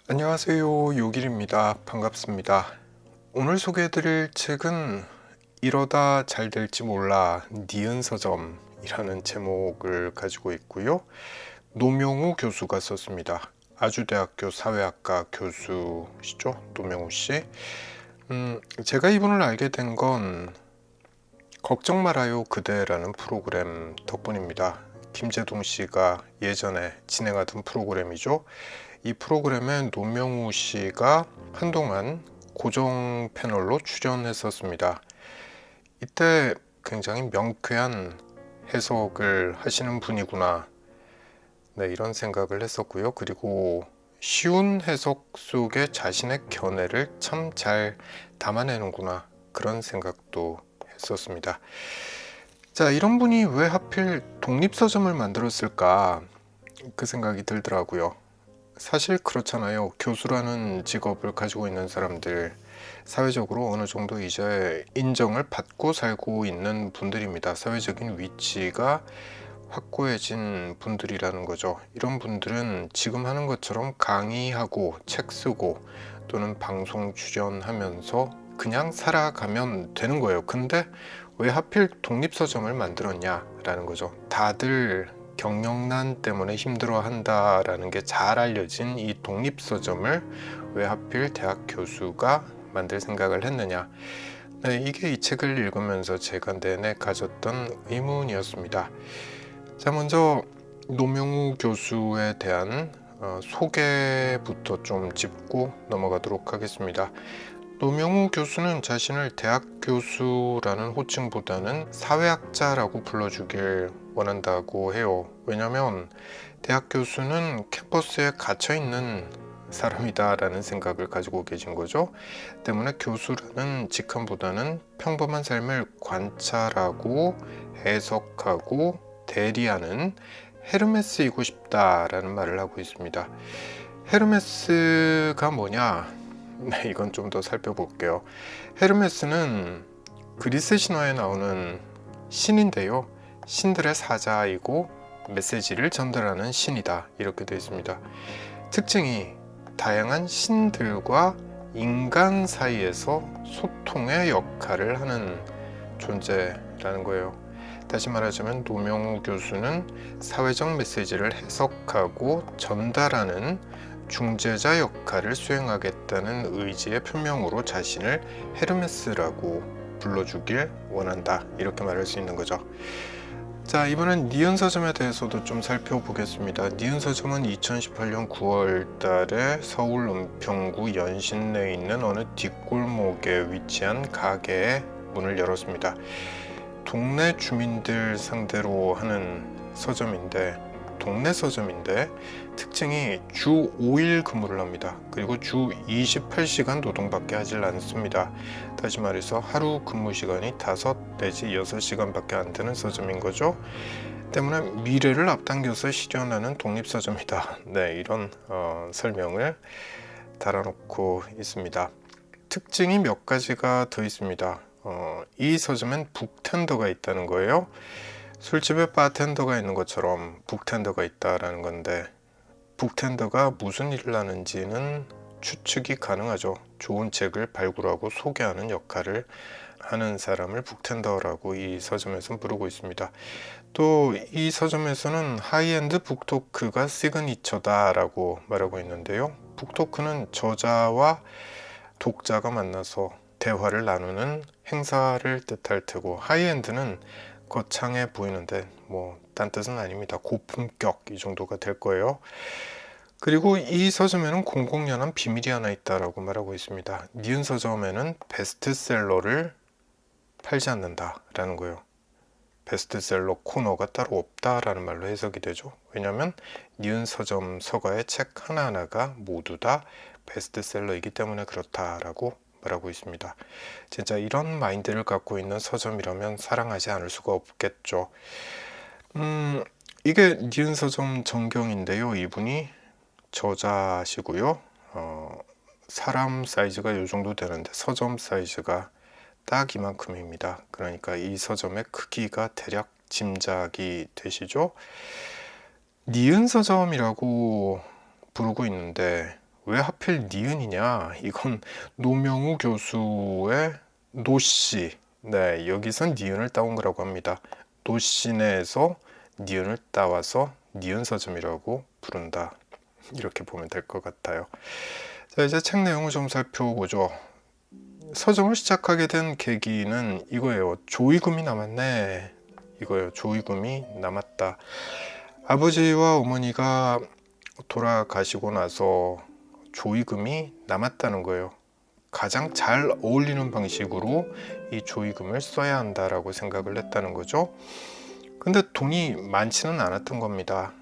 안녕하세요. 요길입니다. 반갑습니다. 오늘 소개해드릴 책은 이러다 잘 될지 몰라 니은 서점이라는 제목을 가지고 있고요. 노명우 교수가 썼습니다. 아주대학교 사회학과 교수시죠. 노명우 씨. 제가 이분을 알게 된 건 걱정 말아요 그대라는 프로그램 덕분입니다. 김재동 씨가 예전에 진행하던 프로그램이죠. 이 프로그램에 노명우 씨가 한동안 고정 패널로 출연했었습니다. 이때 굉장히 명쾌한 해석을 하시는 분이구나. 네, 이런 생각을 했었고요. 그리고 쉬운 해석 속에 자신의 견해를 참 잘 담아내는구나. 그런 생각도 했었습니다. 자, 이런 분이 왜 하필 독립서점을 만들었을까? 그 생각이 들더라고요. 사실 그렇잖아요. 교수라는 직업을 가지고 있는 사람들, 사회적으로 어느 정도 이제 인정을 받고 살고 있는 분들입니다. 사회적인 위치가 확고해진 분들이라는 거죠. 이런 분들은 지금 하는 것처럼 강의하고 책 쓰고 또는 방송 출연하면서 그냥 살아가면 되는 거예요. 근데 왜 하필 독립서점을 만들었냐라는 거죠. 다들 경영난 때문에 힘들어 한다라는 게 잘 알려진 이 독립서점을 왜 하필 대학 교수가 만들 생각을 했느냐. 네, 이게 이 책을 읽으면서 제가 내내 가졌던 의문이었습니다. 자, 먼저 노명우 교수에 대한 소개부터 좀 짚고 넘어가도록 하겠습니다. 노명우 교수는 자신을 대학 교수라는 호칭보다는 사회학자라고 불러주길 원한다고 해요. 왜냐하면 대학 교수는 캠퍼스에 갇혀 있는 사람이다라는 생각을 가지고 계신 거죠. 때문에 교수라는 직함보다는 평범한 삶을 관찰하고 해석하고 대리하는 헤르메스이고 싶다라는 말을 하고 있습니다. 헤르메스가 뭐냐? 네, 이건 좀 더 살펴볼게요. 헤르메스는 그리스 신화에 나오는 신인데요. 신들의 사자이고 메시지를 전달하는 신이다. 이렇게 되어 있습니다. 특징이 다양한 신들과 인간 사이에서 소통의 역할을 하는 존재라는 거예요. 다시 말하자면 노명우 교수는 사회적 메시지를 해석하고 전달하는 중재자 역할을 수행하겠다는 의지의 표명으로 자신을 헤르메스라고 불러주길 원한다. 이렇게 말할 수 있는 거죠. 자, 이번엔 니은 서점에 대해서도 좀 살펴보겠습니다. 니은 서점은 2018년 9월 달에 서울 은평구 연신내에 있는 어느 뒷골목에 위치한 가게에 문을 열었습니다. 동네 주민들 상대로 하는 서점인데, 동네 서점인데 특징이 주 5일 근무를 합니다. 그리고 주 28시간 노동밖에 하질 않습니다. 다시 말해서 하루 근무 시간이 5 내지 6시간밖에 안 되는 서점인 거죠. 때문에 미래를 앞당겨서 실현하는 독립서점이다. 네, 이런 설명을 달아놓고 있습니다. 특징이 몇 가지가 더 있습니다. 이 서점엔 북텐더가 있다는 거예요. 술집에 바텐더가 있는 것처럼 북텐더가 있다라는 건데, 북텐더가 무슨 일을 하는지는 추측이 가능하죠. 좋은 책을 발굴하고 소개하는 역할을 하는 사람을 북텐더라고 이 서점에서는 부르고 있습니다. 또 이 서점에서는 하이엔드 북토크가 시그니처다라고 말하고 있는데요. 북토크는 저자와 독자가 만나서 대화를 나누는 행사를 뜻할 테고, 하이엔드는 거창해 보이는데 딴 뜻은 아닙니다. 고품격 이 정도가 될 거예요. 그리고 이 서점에는 공공연한 비밀이 하나 있다라고 말하고 있습니다. 니은 서점에는 베스트셀러를 팔지 않는다라는 거예요. 베스트셀러 코너가 따로 없다라는 말로 해석이 되죠. 왜냐하면 니은 서점 서가의 책 하나하나가 모두 다 베스트셀러이기 때문에 그렇다라고 말하고 있습니다. 진짜 이런 마인드를 갖고 있는 서점이라면 사랑하지 않을 수가 없겠죠. 이게 니은 서점 전경인데요. 이분이 저자시고요. 사람 사이즈가 이 정도 되는데 서점 사이즈가 딱 이만큼입니다. 그러니까 이 서점의 크기가 대략 짐작이 되시죠? 니은 서점이라고 부르고 있는데 왜 하필 니은이냐? 이건 노명우 교수의 노씨. 네, 여기선 니은을 따온 거라고 합니다. 노씨내에서 니은을 따와서 니은 서점이라고 부른다. 이렇게 보면 될 것 같아요. 자, 이제 책 내용을 좀 살펴보죠. 서점을 시작하게 된 계기는 이거예요. 조의금이 남았네. 이거예요. 조의금이 남았다. 아버지와 어머니가 돌아가시고 나서 조의금이 남았다는 거예요. 가장 잘 어울리는 방식으로 이 조의금을 써야 한다라고 생각을 했다는 거죠. 근데 돈이 많지는 않았던 겁니다.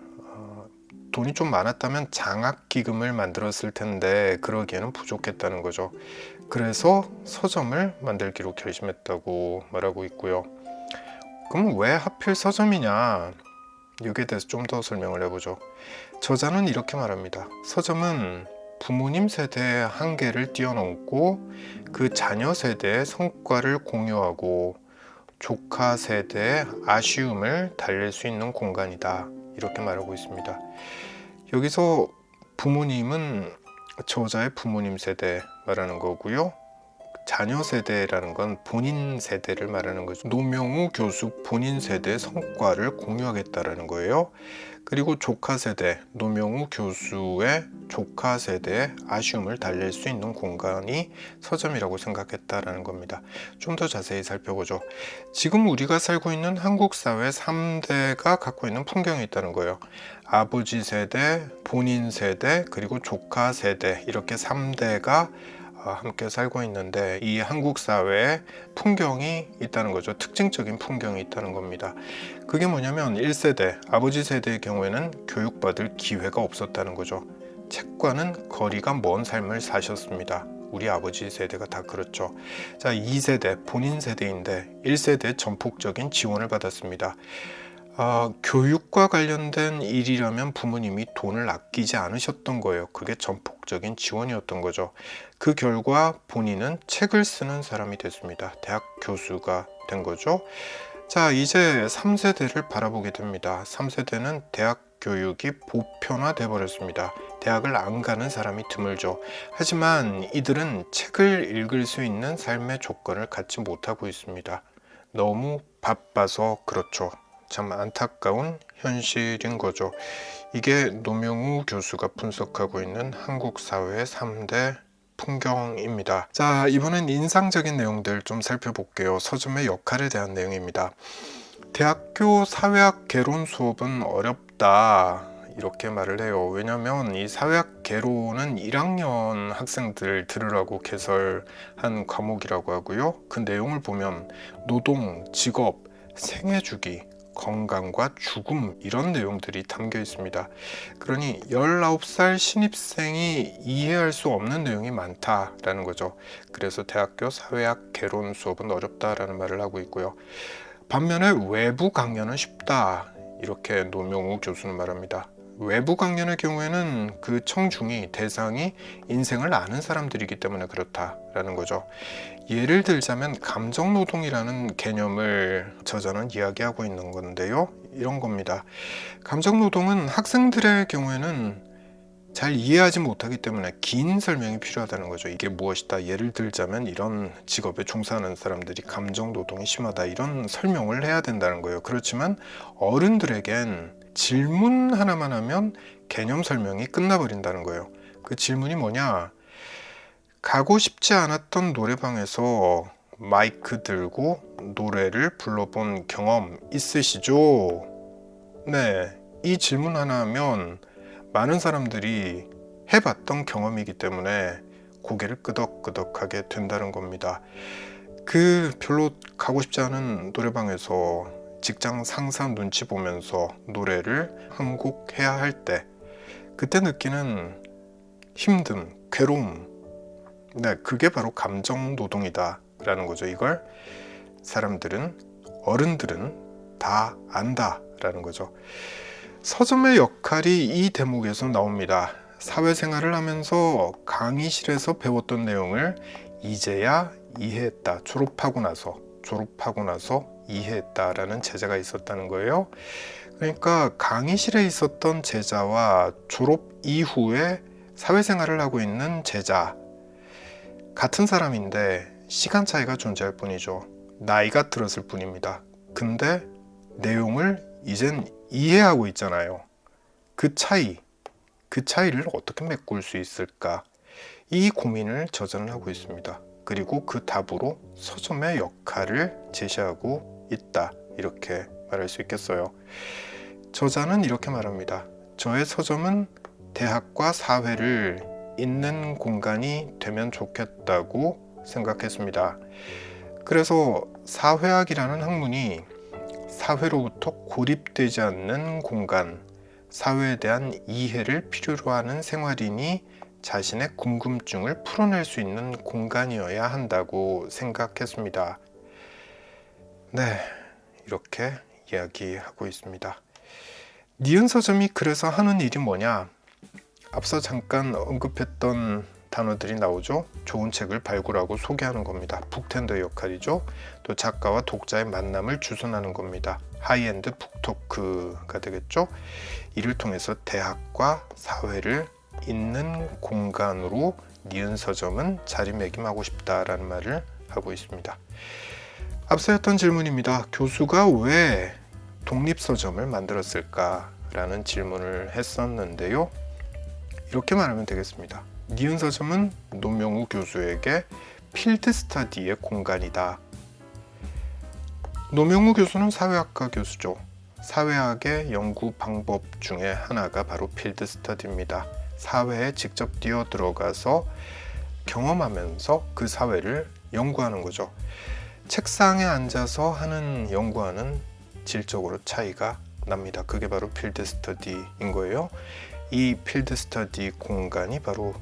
돈이 좀 많았다면 장학기금을 만들었을 텐데 그러기에는 부족했다는 거죠. 그래서 서점을 만들기로 결심했다고 말하고 있고요. 그럼 왜 하필 서점이냐? 여기에 대해서 좀 더 설명을 해보죠. 저자는 이렇게 말합니다. 서점은 부모님 세대의 한계를 뛰어넘고 그 자녀 세대의 성과를 공유하고 조카 세대의 아쉬움을 달랠 수 있는 공간이다. 이렇게 말하고 있습니다. 여기서 부모님은 저자의 부모님 세대 말하는 거고요. 자녀 세대라는 건 본인 세대를 말하는 거죠. 노명우 교수 본인 세대의 성과를 공유하겠다라는 거예요. 그리고 조카 세대, 노명우 교수의 조카 세대의 아쉬움을 달랠 수 있는 공간이 서점이라고 생각했다라는 겁니다. 좀 더 자세히 살펴보죠. 지금 우리가 살고 있는 한국 사회 3대가 갖고 있는 풍경이 있다는 거예요. 아버지 세대, 본인 세대, 그리고 조카 세대, 이렇게 3대가 함께 살고 있는데 이 한국 사회에 풍경이 있다는 거죠. 특징적인 풍경이 있다는 겁니다. 그게 뭐냐면 1세대, 아버지 세대의 경우에는 교육받을 기회가 없었다는 거죠. 책과는 거리가 먼 삶을 사셨습니다. 우리 아버지 세대가 다 그렇죠. 자, 2세대, 본인 세대인데 1세대 전폭적인 지원을 받았습니다. 교육과 관련된 일이라면 부모님이 돈을 아끼지 않으셨던 거예요. 그게 전폭적인 지원이었던 거죠. 그 결과 본인은 책을 쓰는 사람이 됐습니다. 대학 교수가 된 거죠. 자, 이제 3세대를 바라보게 됩니다. 3세대는 대학 교육이 보편화돼 버렸습니다. 대학을 안 가는 사람이 드물죠. 하지만 이들은 책을 읽을 수 있는 삶의 조건을 갖지 못하고 있습니다. 너무 바빠서 그렇죠. 참 안타까운 현실인 거죠. 이게 노명우 교수가 분석하고 있는 한국 사회의 3대 풍경입니다. 자, 이번엔 인상적인 내용들 좀 살펴볼게요. 서점의 역할에 대한 내용입니다. 대학교 사회학 개론 수업은 어렵다. 이렇게 말을 해요. 왜냐하면 이 사회학 개론은 1학년 학생들 들으라고 개설한 과목이라고 하고요. 그 내용을 보면 노동, 직업, 생애주기, 건강과 죽음 이런 내용들이 담겨 있습니다. 그러니 19살 신입생이 이해할 수 없는 내용이 많다라는 거죠. 그래서 대학교 사회학 개론 수업은 어렵다라는 말을 하고 있고요. 반면에 외부 강연은 쉽다. 이렇게 노명우 교수는 말합니다. 외부 강연의 경우에는 그 청중이 대상이 인생을 아는 사람들이기 때문에 그렇다라는 거죠. 예를 들자면 감정노동이라는 개념을 저자는 이야기하고 있는 건데요. 이런 겁니다. 감정노동은 학생들의 경우에는 잘 이해하지 못하기 때문에 긴 설명이 필요하다는 거죠. 이게 무엇이다. 예를 들자면 이런 직업에 종사하는 사람들이 감정노동이 심하다. 이런 설명을 해야 된다는 거예요. 그렇지만 어른들에겐 질문 하나만 하면 개념 설명이 끝나버린다는 거예요. 그 질문이 뭐냐? 가고 싶지 않았던 노래방에서 마이크 들고 노래를 불러본 경험 있으시죠? 네, 이 질문 하나 하면 많은 사람들이 해봤던 경험이기 때문에 고개를 끄덕끄덕하게 된다는 겁니다. 그 별로 가고 싶지 않은 노래방에서 직장 상사 눈치 보면서 노래를 한 곡 해야 할 때 그때 느끼는 힘듦, 괴로움, 네, 그게 바로 감정 노동이다 라는 거죠. 이걸 사람들은, 어른들은 다 안다 라는 거죠. 서점의 역할이 이 대목에서 나옵니다. 사회생활을 하면서 강의실에서 배웠던 내용을 이제야 이해했다. 졸업하고 나서 이해했다라는 제자가 있었다는 거예요. 그러니까 강의실에 있었던 제자와 졸업 이후에 사회생활을 하고 있는 제자, 같은 사람인데 시간 차이가 존재할 뿐이죠. 나이가 들었을 뿐입니다. 근데 내용을 이젠 이해하고 있잖아요. 그 차이를 어떻게 메꿀 수 있을까? 이 고민을 저자는 하고 있습니다. 그리고 그 답으로 서점의 역할을 제시하고 있다. 이렇게 말할 수 있겠어요. 저자는 이렇게 말합니다. 저의 서점은 대학과 사회를 잇는 공간이 되면 좋겠다고 생각했습니다. 그래서 사회학이라는 학문이 사회로부터 고립되지 않는 공간, 사회에 대한 이해를 필요로 하는 생활인이 자신의 궁금증을 풀어낼 수 있는 공간이어야 한다고 생각했습니다. 네, 이렇게 이야기하고 있습니다. 니은 서점이 그래서 하는 일이 뭐냐? 앞서 잠깐 언급했던 단어들이 나오죠. 좋은 책을 발굴하고 소개하는 겁니다. 북텐더의 역할이죠. 또 작가와 독자의 만남을 주선하는 겁니다. 하이엔드 북토크가 되겠죠. 이를 통해서 대학과 사회를 잇는 공간으로 니은 서점은 자리매김하고 싶다라는 말을 하고 있습니다. 앞서 했던 질문입니다. 교수가 왜 독립서점을 만들었을까라는 질문을 했었는데요. 이렇게 말하면 되겠습니다. 니은 서점은 노명우 교수에게 필드 스터디의 공간이다. 노명우 교수는 사회학과 교수죠. 사회학의 연구 방법 중에 하나가 바로 필드 스터디입니다. 사회에 직접 뛰어들어가서 경험하면서 그 사회를 연구하는 거죠. 책상에 앉아서 하는 연구와는 질적으로 차이가 납니다. 그게 바로 필드 스터디인 거예요. 이 필드 스터디 공간이 바로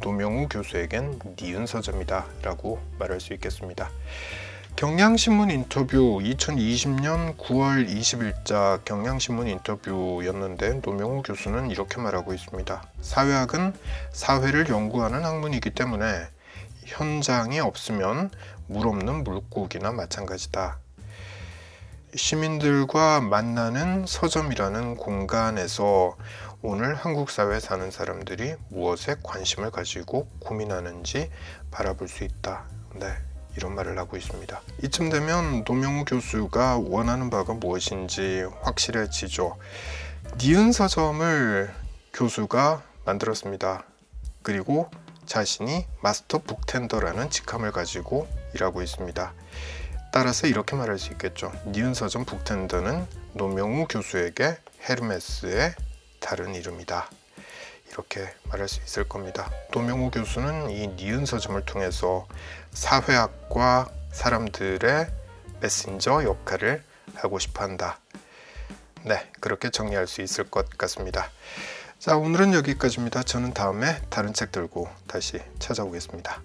노명우 교수에겐 니은 서점이다 라고 말할 수 있겠습니다. 경향신문 인터뷰 2020년 9월 20일자 경향신문 인터뷰였는데 노명우 교수는 이렇게 말하고 있습니다. 사회학은 사회를 연구하는 학문이기 때문에 현장이 없으면 물 없는 물고기나 마찬가지다. 시민들과 만나는 서점이라는 공간에서 오늘 한국 사회에 사는 사람들이 무엇에 관심을 가지고 고민하는지 바라볼 수 있다. 네, 이런 말을 하고 있습니다. 이쯤 되면 노명우 교수가 원하는 바가 무엇인지 확실해지죠. 니은 서점을 교수가 만들었습니다. 그리고 자신이 마스터 북텐더라는 직함을 가지고 일하고 있습니다. 따라서 이렇게 말할 수 있겠죠. 니은 서점 북텐더는 노명우 교수에게 헤르메스의 다른 이름이다. 이렇게 말할 수 있을 겁니다. 노명우 교수는 이 니은 서점을 통해서 사회학과 사람들의 메신저 역할을 하고 싶어 한다. 네, 그렇게 정리할 수 있을 것 같습니다. 자, 오늘은 여기까지입니다. 저는 다음에 다른 책 들고 다시 찾아오겠습니다.